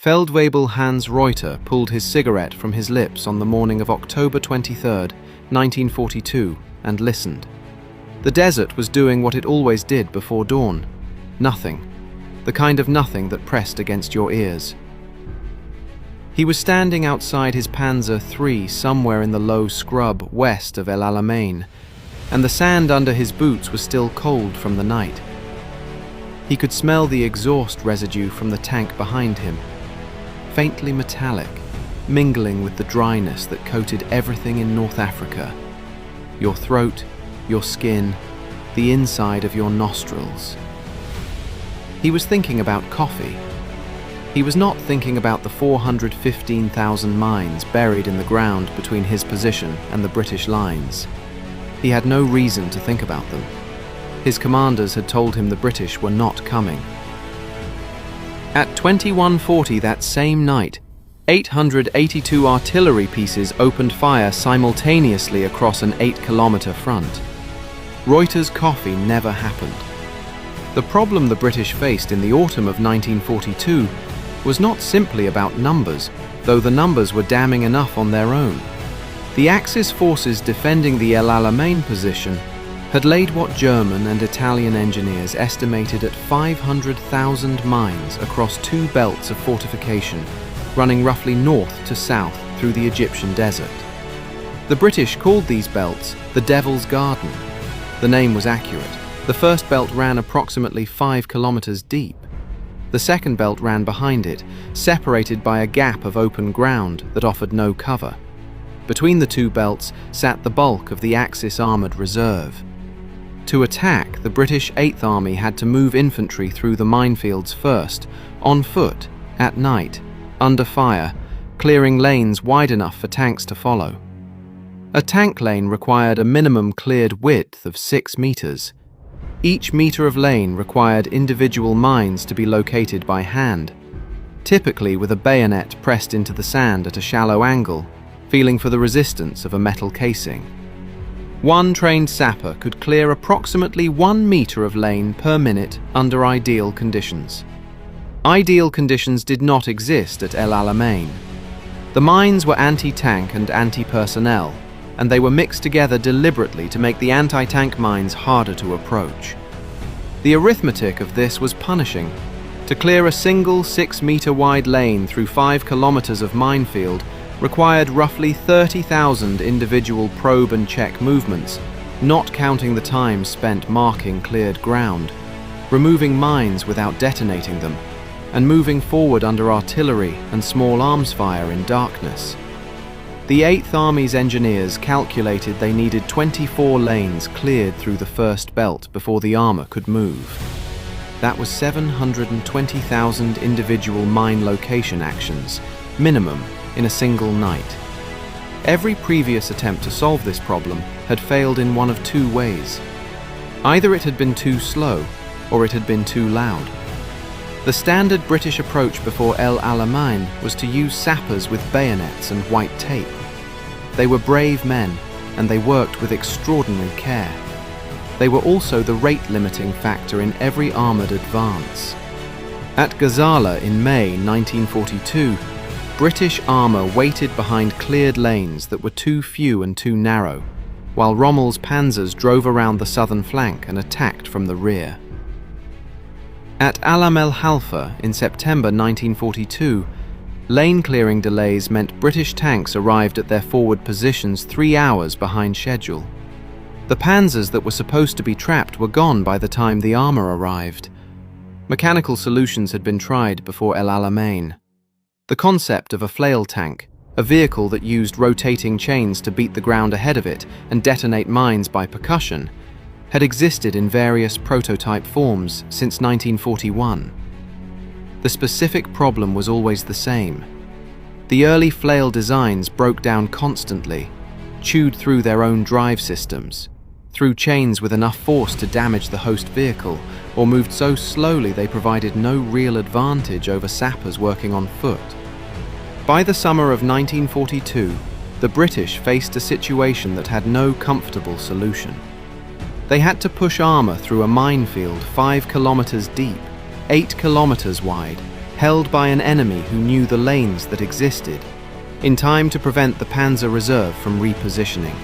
Feldwebel Hans Reuter pulled his cigarette from his lips on the morning of October 23, 1942, and listened. The desert was doing what it always did before dawn. Nothing. The kind of nothing that pressed against your ears. He was standing outside his Panzer III somewhere in the low scrub west of El Alamein, and the sand under his boots was still cold from the night. He could smell the exhaust residue from the tank behind him, faintly metallic, mingling with the dryness that coated everything in North Africa. Your throat, your skin, the inside of your nostrils. He was thinking about coffee. He was not thinking about the 415,000 mines buried in the ground between his position and the British lines. He had no reason to think about them. His commanders had told him the British were not coming. At 21:40 that same night, 882 artillery pieces opened fire simultaneously across an 8-kilometer front. Reuter's coffee never happened. The problem the British faced in the autumn of 1942 was not simply about numbers, though the numbers were damning enough on their own. The Axis forces defending the El Alamein position had laid what German and Italian engineers estimated at 500,000 mines across two belts of fortification, running roughly north to south through the Egyptian desert. The British called these belts the Devil's Garden. The name was accurate. The first belt ran approximately 5 kilometers deep. The second belt ran behind it, separated by a gap of open ground that offered no cover. Between the two belts sat the bulk of the Axis armoured reserve. To attack, the British 8th Army had to move infantry through the minefields first, on foot, at night, under fire, clearing lanes wide enough for tanks to follow. A tank lane required a minimum cleared width of 6 meters. Each meter of lane required individual mines to be located by hand, typically with a bayonet pressed into the sand at a shallow angle, feeling for the resistance of a metal casing. One trained sapper could clear approximately 1 meter of lane per minute under ideal conditions. Ideal conditions did not exist at El Alamein. The mines were anti-tank and anti-personnel, and they were mixed together deliberately to make the anti-tank mines harder to approach. The arithmetic of this was punishing. To clear a single 6-meter wide lane through 5 kilometers of minefield required roughly 30,000 individual probe and check movements, not counting the time spent marking cleared ground, removing mines without detonating them, and moving forward under artillery and small arms fire in darkness. The 8th Army's engineers calculated they needed 24 lanes cleared through the first belt before the armour could move. That was 720,000 individual mine location actions, minimum, in a single night. Every previous attempt to solve this problem had failed in one of two ways. Either it had been too slow, or it had been too loud. The standard British approach before El Alamein was to use sappers with bayonets and white tape. They were brave men, and they worked with extraordinary care. They were also the rate-limiting factor in every armoured advance. At Gazala in May 1942, British armour waited behind cleared lanes that were too few and too narrow, while Rommel's Panzers drove around the southern flank and attacked from the rear. At Alam el Halfa in September 1942, lane clearing delays meant British tanks arrived at their forward positions 3 hours behind schedule. The Panzers that were supposed to be trapped were gone by the time the armour arrived. Mechanical solutions had been tried before El Alamein. The concept of a flail tank, a vehicle that used rotating chains to beat the ground ahead of it and detonate mines by percussion, had existed in various prototype forms since 1941. The specific problem was always the same. The early flail designs broke down constantly, chewed through their own drive systems, through chains with enough force to damage the host vehicle, or moved so slowly they provided no real advantage over sappers working on foot. By the summer of 1942, the British faced a situation that had no comfortable solution. They had to push armour through a minefield 5 kilometers deep, 8 kilometers wide, 3 miles held by an enemy who knew the lanes that existed, in time to prevent the Panzer Reserve from repositioning.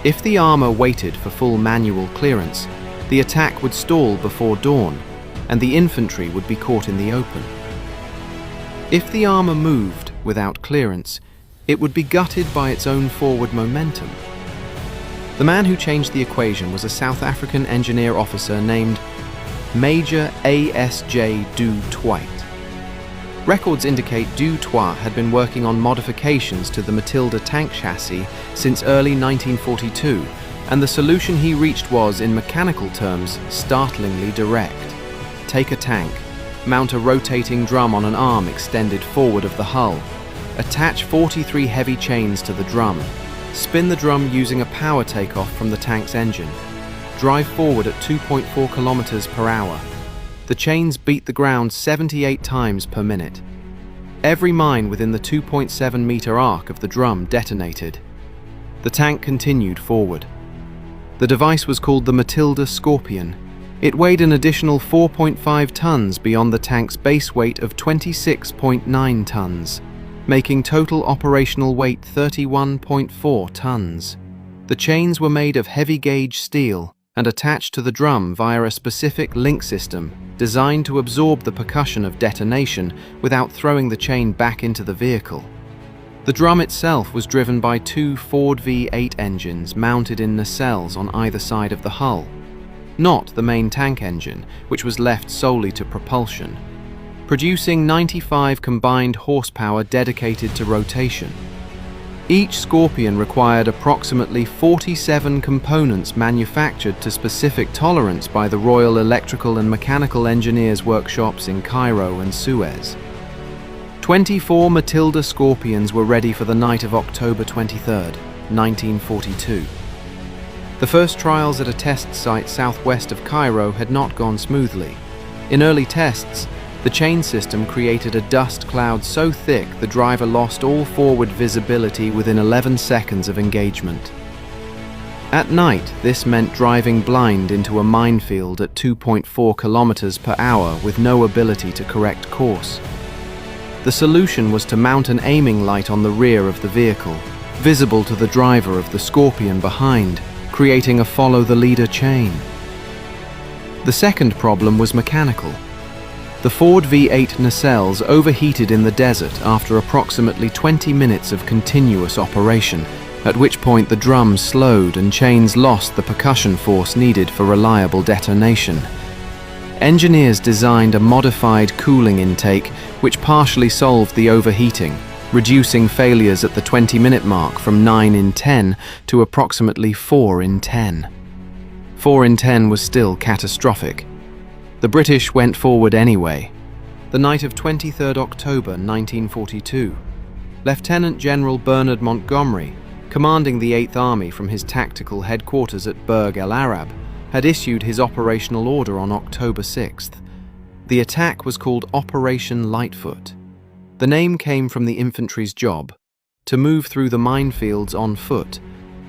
If the armor waited for full manual clearance, the attack would stall before dawn, and the infantry would be caught in the open. If the armor moved without clearance, it would be gutted by its own forward momentum. The man who changed the equation was a South African engineer officer named Major A.S.J. Du Toit. Records indicate Du Toit had been working on modifications to the Matilda tank chassis since early 1942, and the solution he reached was, in mechanical terms, startlingly direct. Take a tank, mount a rotating drum on an arm extended forward of the hull, attach 43 heavy chains to the drum, spin the drum using a power takeoff from the tank's engine, drive forward at 2.4 kilometers per hour. The chains beat the ground 78 times per minute. Every mine within the 2.7-meter arc of the drum detonated. The tank continued forward. The device was called the Matilda Scorpion. It weighed an additional 4.5 tons beyond the tank's base weight of 26.9 tons, making total operational weight 31.4 tons. The chains were made of heavy-gauge steel and attached to the drum via a specific link system designed to absorb the percussion of detonation without throwing the chain back into the vehicle. The drum itself was driven by two Ford V8 engines mounted in nacelles on either side of the hull, not the main tank engine, which was left solely to propulsion, producing 95 combined horsepower dedicated to rotation. Each Scorpion required approximately 47 components manufactured to specific tolerance by the Royal Electrical and Mechanical Engineers workshops in Cairo and Suez. 24 Matilda Scorpions were ready for the night of October 23, 1942. The first trials at a test site southwest of Cairo had not gone smoothly. In early tests, the chain system created a dust cloud so thick the driver lost all forward visibility within 11 seconds of engagement. At night, this meant driving blind into a minefield at 2.4 kilometers per hour with no ability to correct course. The solution was to mount an aiming light on the rear of the vehicle, visible to the driver of the Scorpion behind, creating a follow-the-leader chain. The second problem was mechanical. The Ford V8 nacelles overheated in the desert after approximately 20 minutes of continuous operation, at which point the drum slowed and chains lost the percussion force needed for reliable detonation. Engineers designed a modified cooling intake which partially solved the overheating, reducing failures at the 20-minute mark from 9 in 10 to approximately 4 in 10. 4 in 10 was still catastrophic. The British went forward anyway. The night of 23rd October 1942, Lieutenant General Bernard Montgomery, commanding the 8th Army from his tactical headquarters at Burg El Arab, had issued his operational order on October 6th. The attack was called Operation Lightfoot. The name came from the infantry's job, to move through the minefields on foot,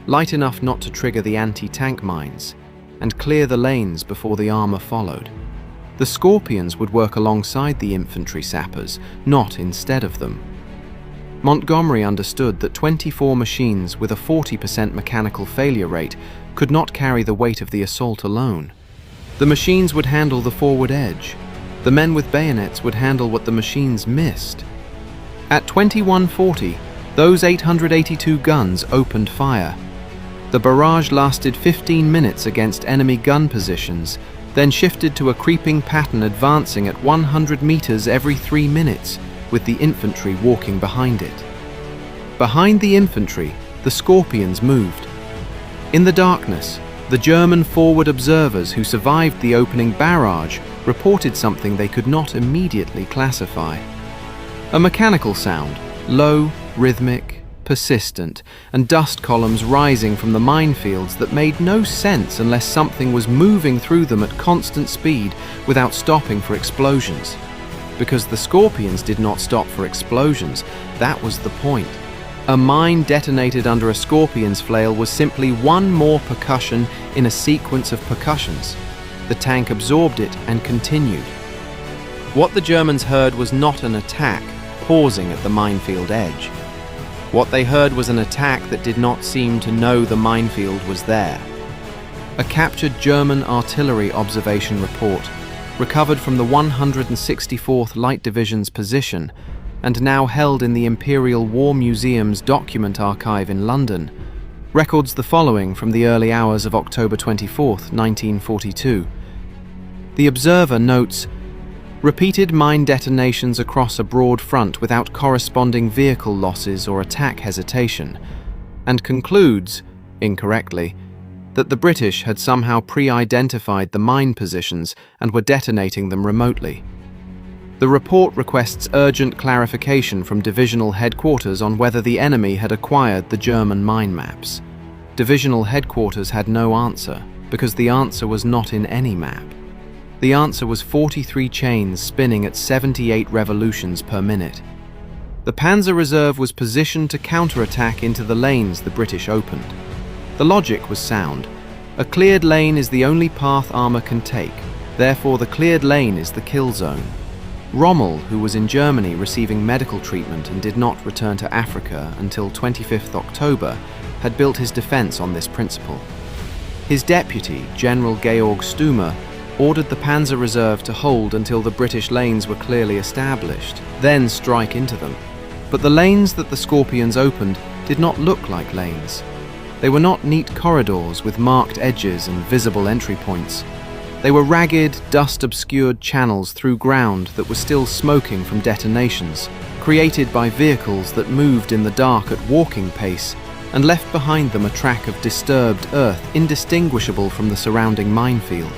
light enough not to trigger the anti-tank mines, and clear the lanes before the armor followed. The Scorpions would work alongside the infantry sappers, not instead of them. Montgomery understood that 24 machines with a 40% mechanical failure rate could not carry the weight of the assault alone. The machines would handle the forward edge. The men with bayonets would handle what the machines missed. At 21:40, those 882 guns opened fire. The barrage lasted 15 minutes against enemy gun positions, then shifted to a creeping pattern advancing at 100 meters every 3 minutes, with the infantry walking behind it. Behind the infantry, the Scorpions moved. In the darkness, the German forward observers who survived the opening barrage reported something they could not immediately classify. A mechanical sound, low, rhythmic, persistent, and dust columns rising from the minefields that made no sense unless something was moving through them at constant speed without stopping for explosions. Because the Scorpions did not stop for explosions, that was the point. A mine detonated under a Scorpion's flail was simply one more percussion in a sequence of percussions. The tank absorbed it and continued. What the Germans heard was not an attack pausing at the minefield edge. What they heard was an attack that did not seem to know the minefield was there. A captured German artillery observation report, recovered from the 164th Light Division's position and now held in the Imperial War Museum's document archive in London, records the following from the early hours of October 24, 1942. The observer notes, "Repeated mine detonations across a broad front without corresponding vehicle losses or attack hesitation," and concludes, incorrectly, that the British had somehow pre-identified the mine positions and were detonating them remotely. The report requests urgent clarification from divisional headquarters on whether the enemy had acquired the German mine maps. Divisional headquarters had no answer, because the answer was not in any map. The answer was 43 chains spinning at 78 revolutions per minute. The Panzer Reserve was positioned to counterattack into the lanes the British opened. The logic was sound. A cleared lane is the only path armour can take, therefore the cleared lane is the kill zone. Rommel, who was in Germany receiving medical treatment and did not return to Africa until 25th October, had built his defence on this principle. His deputy, General Georg Stumer, ordered the Panzer Reserve to hold until the British lanes were clearly established, then strike into them. But the lanes that the Scorpions opened did not look like lanes. They were not neat corridors with marked edges and visible entry points. They were ragged, dust-obscured channels through ground that was still smoking from detonations, created by vehicles that moved in the dark at walking pace and left behind them a track of disturbed earth indistinguishable from the surrounding minefield.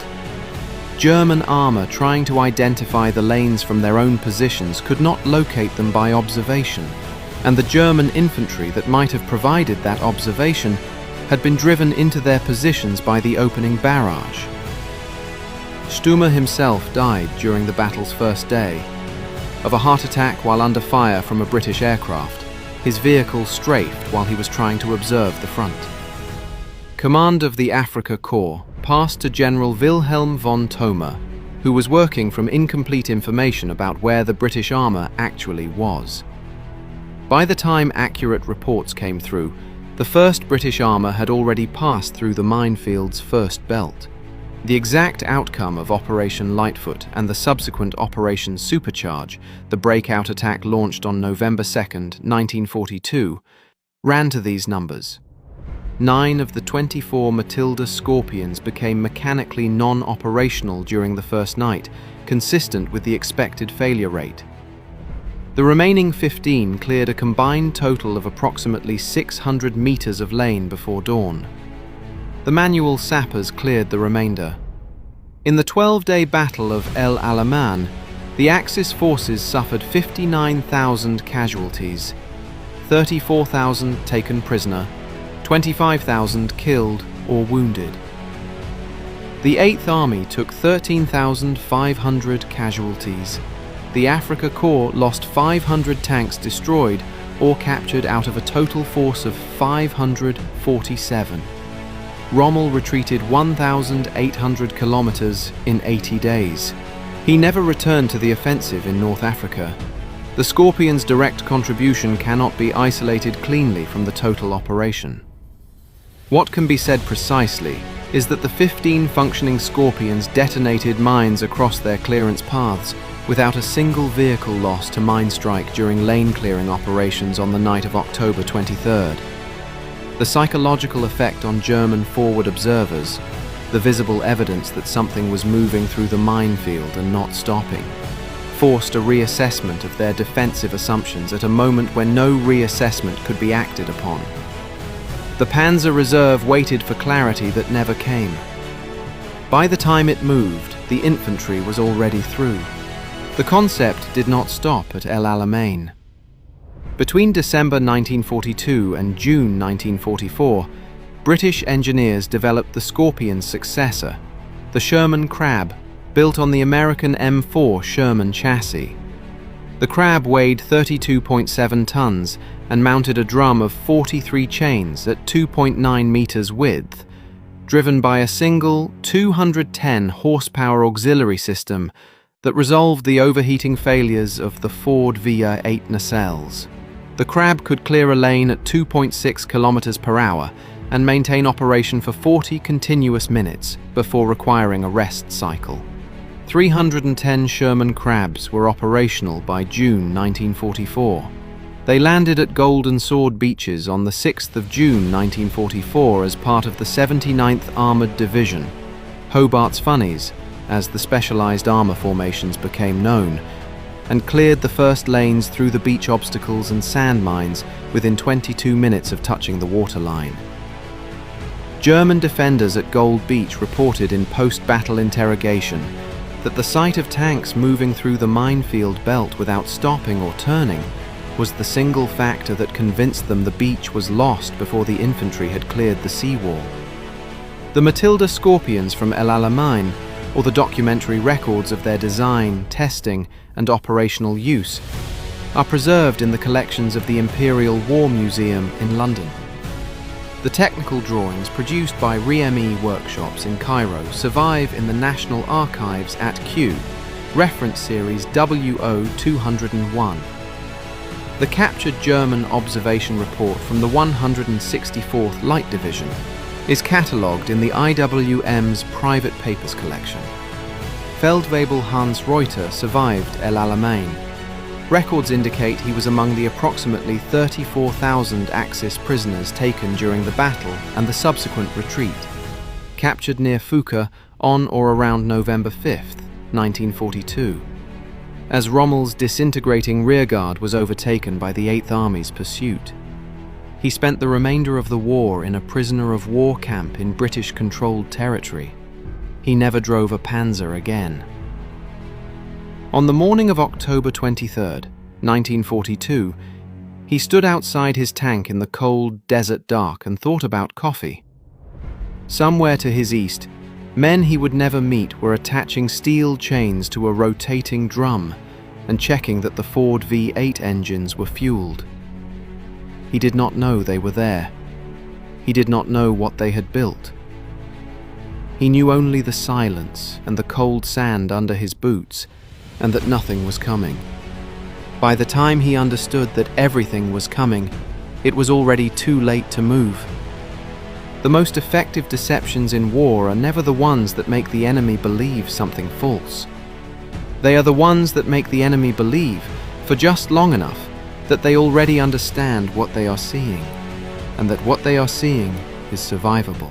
German armour trying to identify the lanes from their own positions could not locate them by observation, and the German infantry that might have provided that observation had been driven into their positions by the opening barrage. Stumer himself died during the battle's first day. Of a heart attack while under fire from a British aircraft, his vehicle strafed while he was trying to observe the front. Command of the Afrika Korps passed to General Wilhelm von Thoma, who was working from incomplete information about where the British armour actually was. By the time accurate reports came through, the first British armour had already passed through the minefield's first belt. The exact outcome of Operation Lightfoot and the subsequent Operation Supercharge, the breakout attack launched on November 2, 1942, ran to these numbers. 9 of the 24 Matilda Scorpions became mechanically non-operational during the first night, consistent with the expected failure rate. The remaining 15 cleared a combined total of approximately 600 meters of lane before dawn. The manual sappers cleared the remainder. In the 12-day Battle of El Alamein, the Axis forces suffered 59,000 casualties, 34,000 taken prisoner, 25,000 killed or wounded. The 8th Army took 13,500 casualties. The Afrika Korps lost 500 tanks destroyed or captured out of a total force of 547. Rommel retreated 1,800 kilometers in 80 days. He never returned to the offensive in North Africa. The Scorpions' direct contribution cannot be isolated cleanly from the total operation. What can be said precisely is that the 15 functioning Scorpions detonated mines across their clearance paths without a single vehicle loss to mine strike during lane clearing operations on the night of October 23rd. The psychological effect on German forward observers, the visible evidence that something was moving through the minefield and not stopping, forced a reassessment of their defensive assumptions at a moment when no reassessment could be acted upon. The Panzer Reserve waited for clarity that never came. By the time it moved, the infantry was already through. The concept did not stop at El Alamein. Between December 1942 and June 1944, British engineers developed the Scorpion's successor, the Sherman Crab, built on the American M4 Sherman chassis. The Crab weighed 32.7 tons and mounted a drum of 43 chains at 2.9 meters width, driven by a single 210 horsepower auxiliary system that resolved the overheating failures of the Ford WWII nacelles. The Crab could clear a lane at 2.6 kilometers per hour and maintain operation for 40 continuous minutes before requiring a rest cycle. 310 Sherman Crabs were operational by June 1944. They landed at Golden Sword Beaches on the 6th of June 1944 as part of the 79th Armoured Division, Hobart's Funnies, as the specialised armour formations became known, and cleared the first lanes through the beach obstacles and sand mines within 22 minutes of touching the waterline. German defenders at Gold Beach reported in post-battle interrogation that the sight of tanks moving through the minefield belt without stopping or turning was the single factor that convinced them the beach was lost before the infantry had cleared the seawall. The Matilda Scorpions from El Alamein, or the documentary records of their design, testing, and operational use, are preserved in the collections of the Imperial War Museum in London. The technical drawings produced by WWII workshops in Cairo survive in the National Archives at Kew, reference series WO201. The captured German observation report from the 164th Light Division is catalogued in the IWM's private papers collection. Feldwebel Hans Reuter survived El Alamein. Records indicate he was among the approximately 34,000 Axis prisoners taken during the battle and the subsequent retreat, captured near Fuka on or around November 5, 1942. As Rommel's disintegrating rearguard was overtaken by the 8th Army's pursuit. He spent the remainder of the war in a prisoner of war camp in British-controlled territory. He never drove a Panzer again. On the morning of October 23, 1942, he stood outside his tank in the cold desert dark and thought about coffee. Somewhere to his east, men he would never meet were attaching steel chains to a rotating drum and checking that the Ford V8 engines were fueled. He did not know they were there. He did not know what they had built. He knew only the silence and the cold sand under his boots, and that nothing was coming. By the time he understood that everything was coming, it was already too late to move. The most effective deceptions in war are never the ones that make the enemy believe something false. They are the ones that make the enemy believe, for just long enough, that they already understand what they are seeing, and that what they are seeing is survivable.